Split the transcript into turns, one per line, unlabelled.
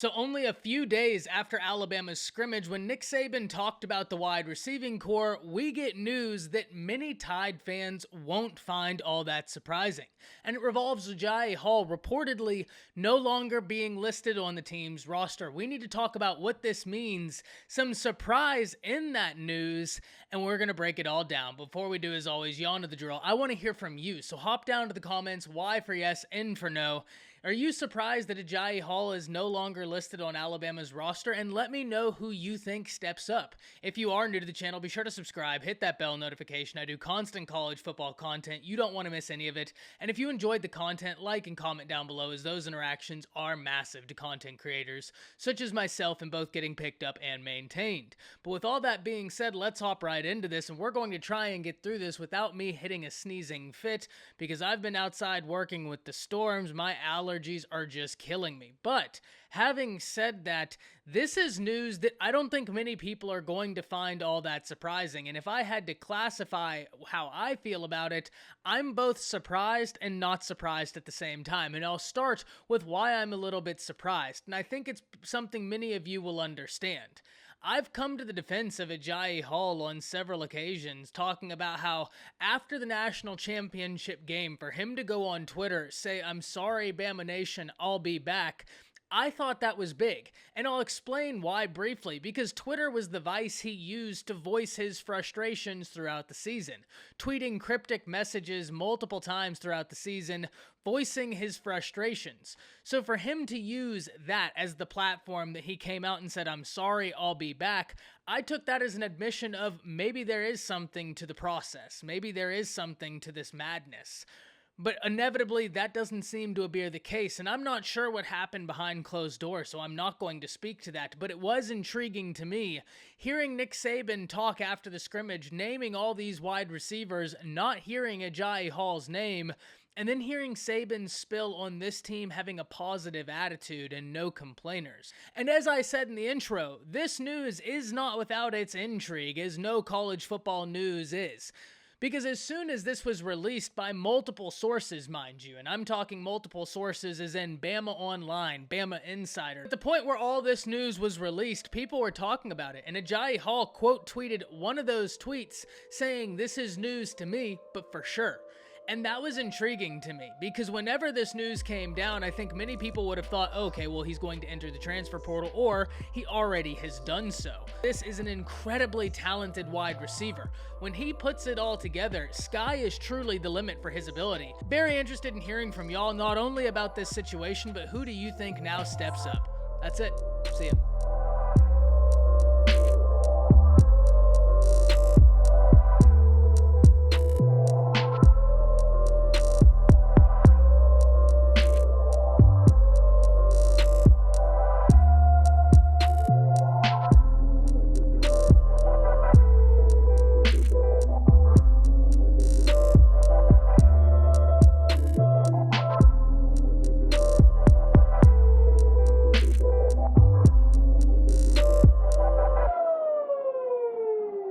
So only a few days after Alabama's scrimmage, when Nick Saban talked about the wide receiving core, we get news that many Tide fans won't find all that surprising. And it revolves Agiye Hall reportedly no longer being listed on the team's roster. We need to talk about what this means, some surprise in that news, and we're going to break it all down. Before we do, as always, you all know the drill. I want to hear from you. So hop down to the comments, Y for yes, N for no. Are you surprised that Agiye Hall is no longer listed on Alabama's roster? And let me know who you think steps up. If you are new to the channel, be sure to subscribe, hit that bell notification. I do constant college football content. You don't want to miss any of it. And if you enjoyed the content, like and comment down below, as those interactions are massive to content creators, such as myself, in both getting picked up and maintained. But with all that being said, let's hop right into this, and we're going to try and get through this without me hitting a sneezing fit, because I've been outside working with the storms. My allergies are just killing me. But having said that, this is news that I don't think many people are going to find all that surprising. And if I had to classify how I feel about it, I'm both surprised and not surprised at the same time. And I'll start with why I'm a little bit surprised. And I think it's something many of you will understand. I've come to the defense of Agiye Hall on several occasions, talking about how after the national championship game, for him to go on Twitter, say, "I'm sorry, Bama Nation, I'll be back," I thought that was big, and I'll explain why briefly, because Twitter was the vice he used to voice his frustrations throughout the season, tweeting cryptic messages multiple times throughout the season, voicing his frustrations. So for him to use that as the platform that he came out and said, "I'm sorry, I'll be back," I took that as an admission of maybe there is something to the process, maybe there is something to this madness. But inevitably, that doesn't seem to be the case, and I'm not sure what happened behind closed doors, so I'm not going to speak to that. But it was intriguing to me, hearing Nick Saban talk after the scrimmage, naming all these wide receivers, not hearing Agiye Hall's name, and then hearing Saban spill on this team having a positive attitude and no complainers. And as I said in the intro, this news is not without its intrigue, as no college football news is. Because as soon as this was released by multiple sources, mind you, and I'm talking multiple sources as in Bama Online, Bama Insider, at the point where all this news was released, people were talking about it, and Agiye Hall quote tweeted one of those tweets saying, "This is news to me, but for sure." And that was intriguing to me, because whenever this news came down, I think many people would have thought, okay, well, he's going to enter the transfer portal, or he already has done so. This is an incredibly talented wide receiver. When he puts it all together, sky is truly the limit for his ability. Very interested in hearing from y'all, not only about this situation, but who do you think now steps up? That's it. See ya.